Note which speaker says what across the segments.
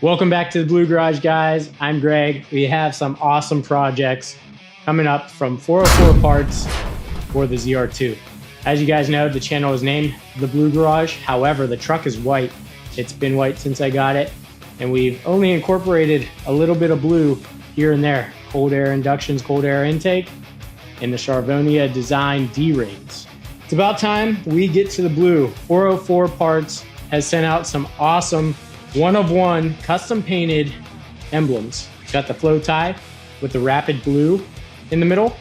Speaker 1: Welcome back to the Blue Garage, guys. I'm Greg. We have some awesome projects coming up from 404 Parts for the ZR2. As you guys know, the channel is named the Blue Garage. However, the truck is white. It's been white since I got it, and we've only incorporated a little bit of blue here and there. Cold air inductions, cold air intake, and the Charvonia design D-rings. It's about time we get to the blue. 404 Parts has sent out some awesome one-of-one custom painted emblems. We've got the Flowtie with the Rapid Blue in the middle.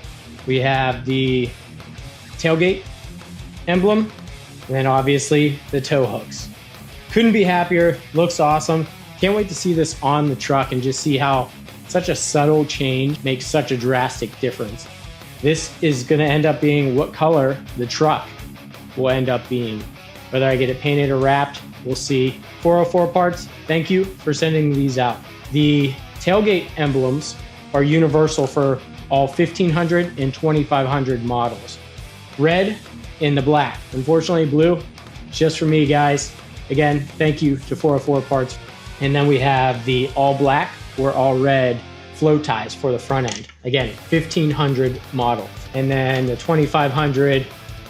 Speaker 1: We have the Tailgate emblem, and then obviously the tow hooks. Couldn't be happier, looks awesome. Can't wait to see this on the truck and just see how such a subtle change makes such a drastic difference. This is gonna end up being what color the truck will end up being. Whether I get it painted or wrapped, we'll see. 404 Parts, thank you for sending these out. The tailgate emblems are universal for all 1500 and 2500 models. Red and the black. Unfortunately, blue, just for me, guys. Again, thank you to 404 Parts. And then we have the all black or all red flow ties for the front end. Again, 1500 model. And then the 2500,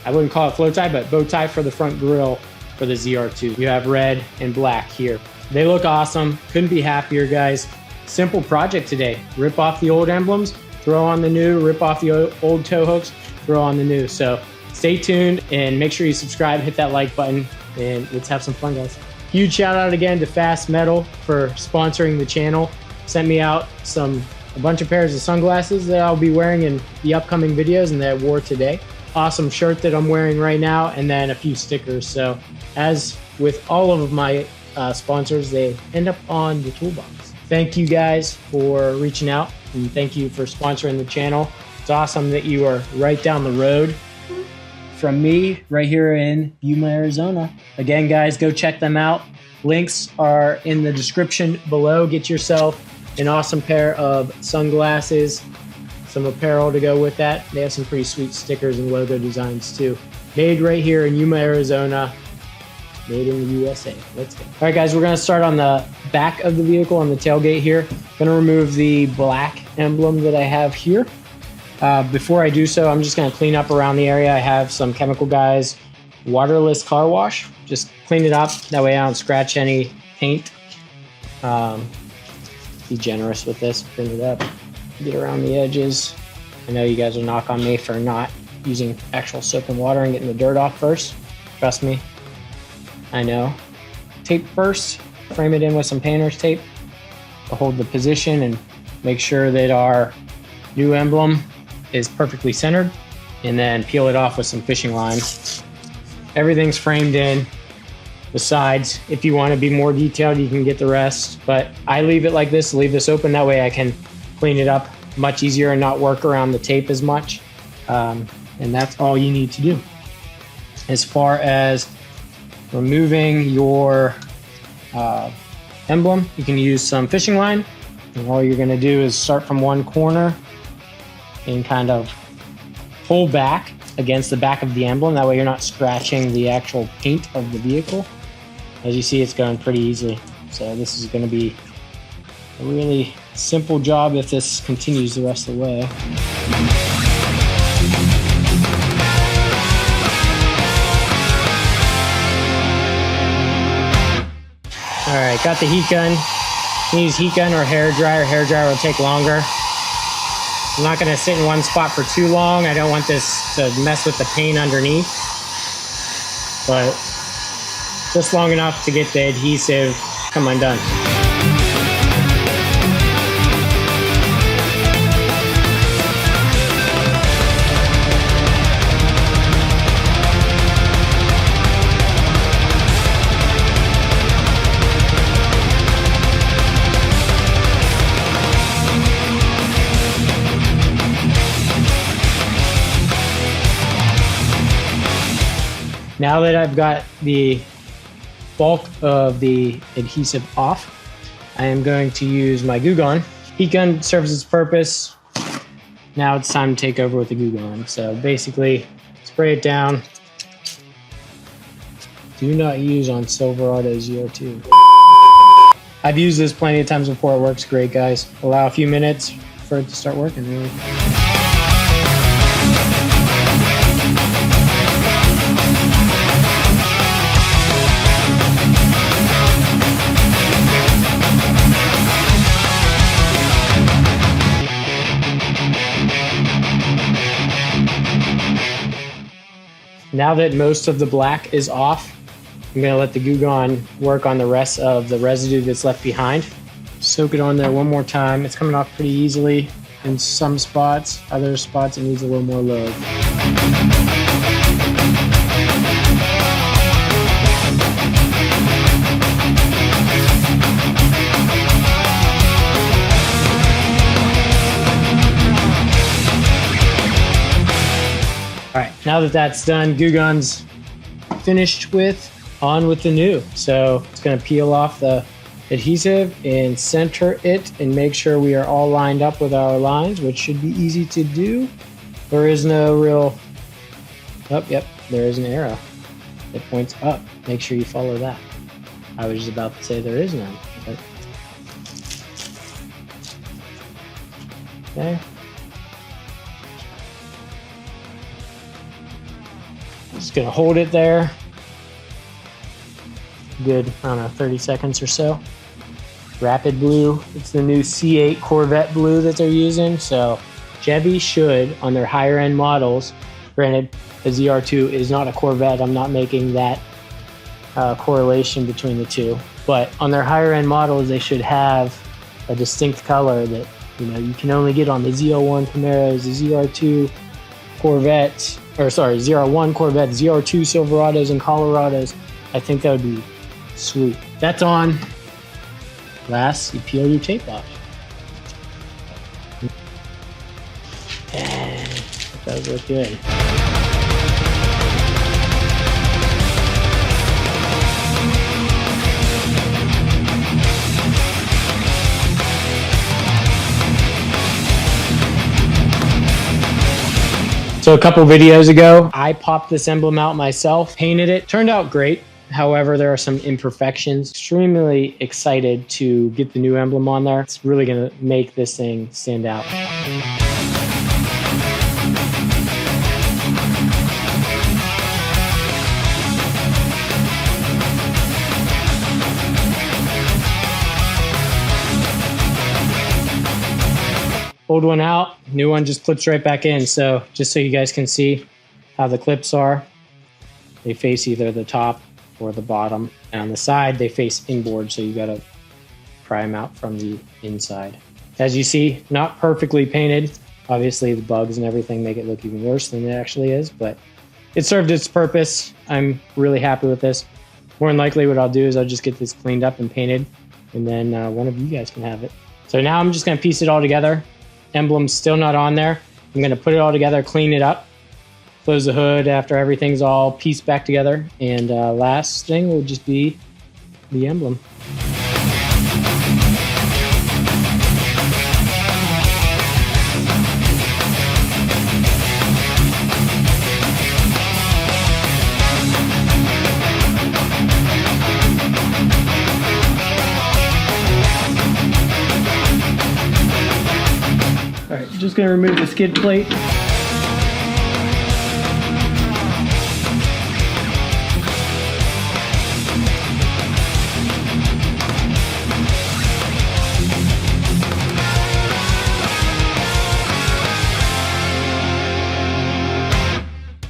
Speaker 1: I wouldn't call it flow tie, but bow tie for the front grille for the ZR2. You have red and black here. They look awesome. Couldn't be happier, guys. Simple project today. Rip off the old emblems, throw on the new, rip off the old tow hooks, throw on the new. So stay tuned and make sure you subscribe, hit that like button, and let's have some fun, guys. Huge shout out again to Fast Metal for sponsoring the channel. Sent me out a bunch of pairs of sunglasses that I'll be wearing in the upcoming videos and that I wore today. Awesome shirt that I'm wearing right now, and then a few stickers. So as with all of my sponsors, they end up on the toolbox. Thank you guys for reaching out, and thank you for sponsoring the channel. It's awesome that you are right down the road from me, right here in Yuma, Arizona. Again, guys, go check them out. Links are in the description below. Get yourself an awesome pair of sunglasses, some apparel to go with that. They have some pretty sweet stickers and logo designs too. Made right here in Yuma, Arizona. Made in the USA. Let's go. All right, guys, we're gonna start on the back of the vehicle on the tailgate here. Gonna remove the black emblem that I have here. Before I do so, I'm just gonna clean up around the area. I have some Chemical Guys waterless car wash. Just clean it up. That way I don't scratch any paint. Be generous with this, clean it up. Get around the edges. I know you guys will knock on me for not using actual soap and water and getting the dirt off first. Trust me, I know. Tape first, frame it in with some painter's tape to hold the position and make sure that our new emblem is perfectly centered, and then peel it off with some fishing line. Everything's framed in. The sides, if you want to be more detailed, you can get the rest, but I leave it like this, leave this open. That way I can clean it up much easier and not work around the tape as much. And that's all you need to do. As far as removing your emblem, you can use some fishing line, and all you're going to do is start from one corner and kind of pull back against the back of the emblem. That way you're not scratching the actual paint of the vehicle. As you see, it's going pretty easily. So this is going to be a really simple job if this continues the rest of the way. All right, got the heat gun. Use heat gun or hair dryer. Hair dryer will take longer. I'm not gonna sit in one spot for too long. I don't want this to mess with the paint underneath, but just long enough to get the adhesive come undone. Now that I've got the bulk of the adhesive off, I am going to use my Goo Gone. Heat gun serves its purpose. Now it's time to take over with the Goo Gone. So basically, spray it down. Do not use on Silverado ZR2. I've used this plenty of times before. It works great, guys. Allow a few minutes for it to start working, really. Now that most of the black is off, I'm gonna let the Goo Gone work on the rest of the residue that's left behind. Soak it on there one more time. It's coming off pretty easily in some spots. Other spots it needs a little more load. All right, now that that's done, Goo Gone's finished with, on with the new. So it's gonna peel off the adhesive and center it and make sure we are all lined up with our lines, which should be easy to do. There is no real, oh, yep, there is an arrow that points up. Make sure you follow that. I was just about to say there is none, but okay. Just gonna hold it there. Good, I don't know, 30 seconds or so. Rapid Blue, it's the new C8 Corvette blue that they're using. So Chevy should, on their higher end models, granted the ZR2 is not a Corvette, I'm not making that correlation between the two, but on their higher end models, they should have a distinct color that, you know, you can only get on the ZR1 Camaros, the ZR2 Corvettes, or sorry, ZR1 Corvettes, ZR2 Silverados and Colorados. I think that would be sweet. That's on. Last, you peel your tape off. And that does look good. So a couple videos ago, I popped this emblem out myself, painted it, turned out great. However, there are some imperfections. Extremely excited to get the new emblem on there. It's really gonna make this thing stand out. Old one out, new one just clips right back in. So just so you guys can see how the clips are, they face either the top or the bottom. And on the side, they face inboard, so you gotta pry them out from the inside. As you see, not perfectly painted. Obviously the bugs and everything make it look even worse than it actually is, but it served its purpose. I'm really happy with this. More than likely what I'll do is I'll just get this cleaned up and painted, and then one of you guys can have it. So now I'm just gonna piece it all together. Emblem's still not on there. I'm gonna put it all together, clean it up, close the hood after everything's all pieced back together, and last thing will just be the emblem. All right, just gonna remove the skid plate.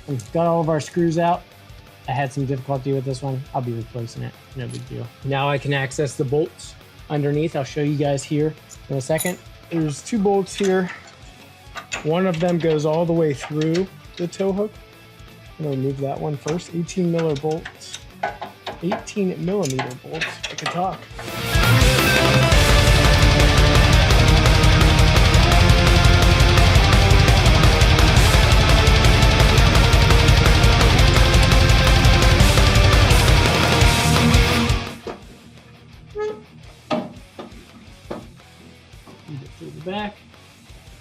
Speaker 1: We've got all of our screws out. I had some difficulty with this one. I'll be replacing it, no big deal. Now I can access the bolts underneath. I'll show you guys here in a second. There's two bolts here. One of them goes all the way through the tow hook. I'm gonna remove that one first. 18 millimeter bolts. 18 millimeter bolts, I can talk. Feed it through the back.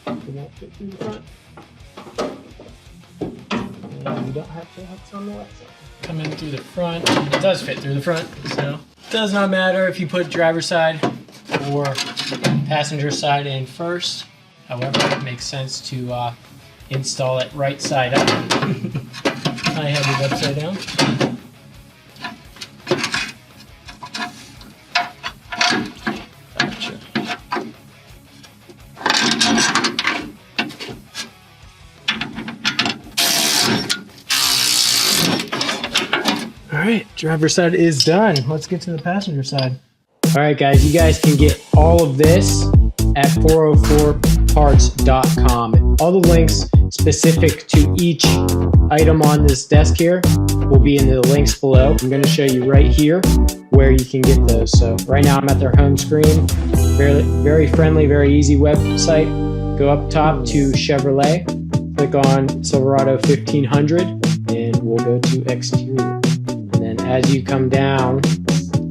Speaker 1: It won't fit through the front. And you don't have to hooks on the left side. Come in through the front. It does fit through the front, so Does not matter if you put driver's side or passenger side in first. However, it makes sense to install it right side up. I have it upside down. Gotcha. All right, driver's side is done. Let's get to the passenger side. All right, guys, you guys can get all of this at 404parts.com. All the links specific to each item on this desk here will be in the links below. I'm going to show you right here where you can get those. So right now I'm at their home screen. Very friendly, very easy website. Go up top to Chevrolet, click on Silverado 1500, and we'll go to exterior. And then as you come down,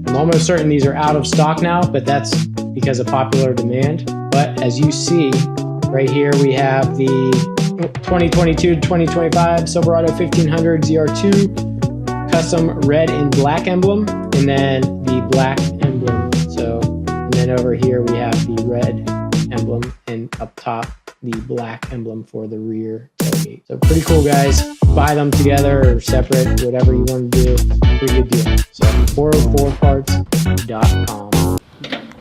Speaker 1: I'm almost certain these are out of stock now, but that's because of popular demand. But as you see, right here we have the 2022-2025 Silverado 1500 ZR2 custom red and black emblem, and then the black emblem. So, and then over here we have the red emblem, and up top the black emblem for the rear tailgate. So pretty cool, guys. Buy them together or separate, whatever you want to do. Pretty good deal. So 404parts.com.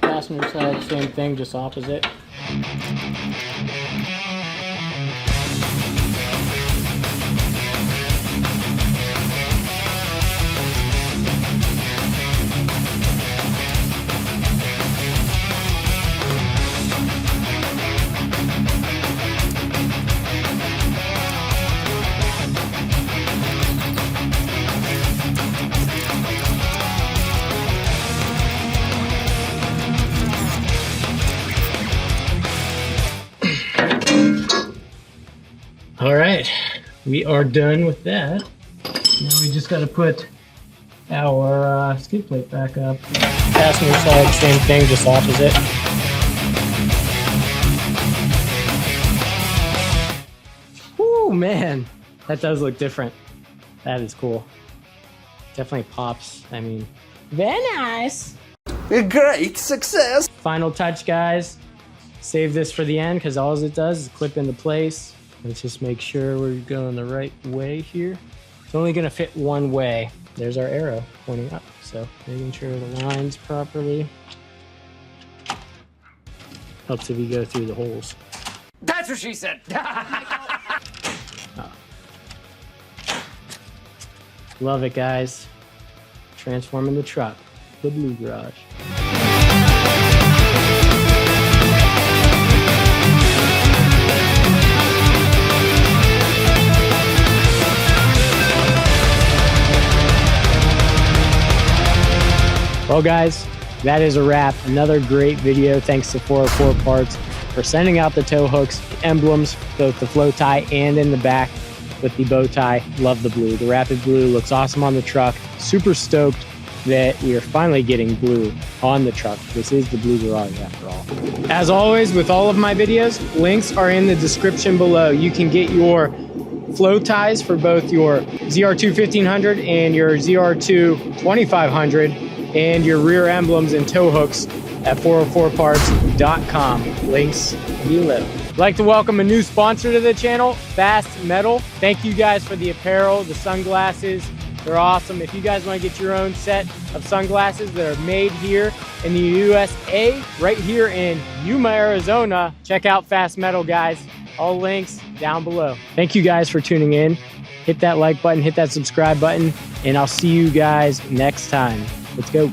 Speaker 1: Passenger side, same thing, just opposite. All right, we are done with that. Now we just got to put our skid plate back up. Passenger side, same thing, just opposite. Whoo, man, that does look different. That is cool. Definitely pops. I mean, very nice.
Speaker 2: A great success.
Speaker 1: Final touch, guys. Save this for the end because all it does is clip into place. Let's just make sure we're going the right way here. It's only going to fit one way. There's our arrow pointing up, so making sure the line's properly. Helps if you go through the holes.
Speaker 2: That's what she said.
Speaker 1: Love it, guys. Transforming the truck, the Blue Garage. Well, guys, that is a wrap. Another great video. Thanks to 404 Parts for sending out the tow hooks, emblems, both the Flowtie and in the back with the bow tie. Love the blue. The Rapid Blue looks awesome on the truck. Super stoked that we are finally getting blue on the truck. This is the Blue Garage after all. As always, with all of my videos, links are in the description below. You can get your flow ties for both your ZR2 1500 and your ZR2 2500 and your rear emblems and tow hooks at 404parts.com. Links below. I'd like to welcome a new sponsor to the channel, Fast Metal. Thank you guys for the apparel, the sunglasses. They're awesome. If you guys want to get your own set of sunglasses that are made here in the USA, right here in Yuma, Arizona, check out Fast Metal, guys. All links down below. Thank you guys for tuning in. Hit that like button, hit that subscribe button, and I'll see you guys next time. Let's go.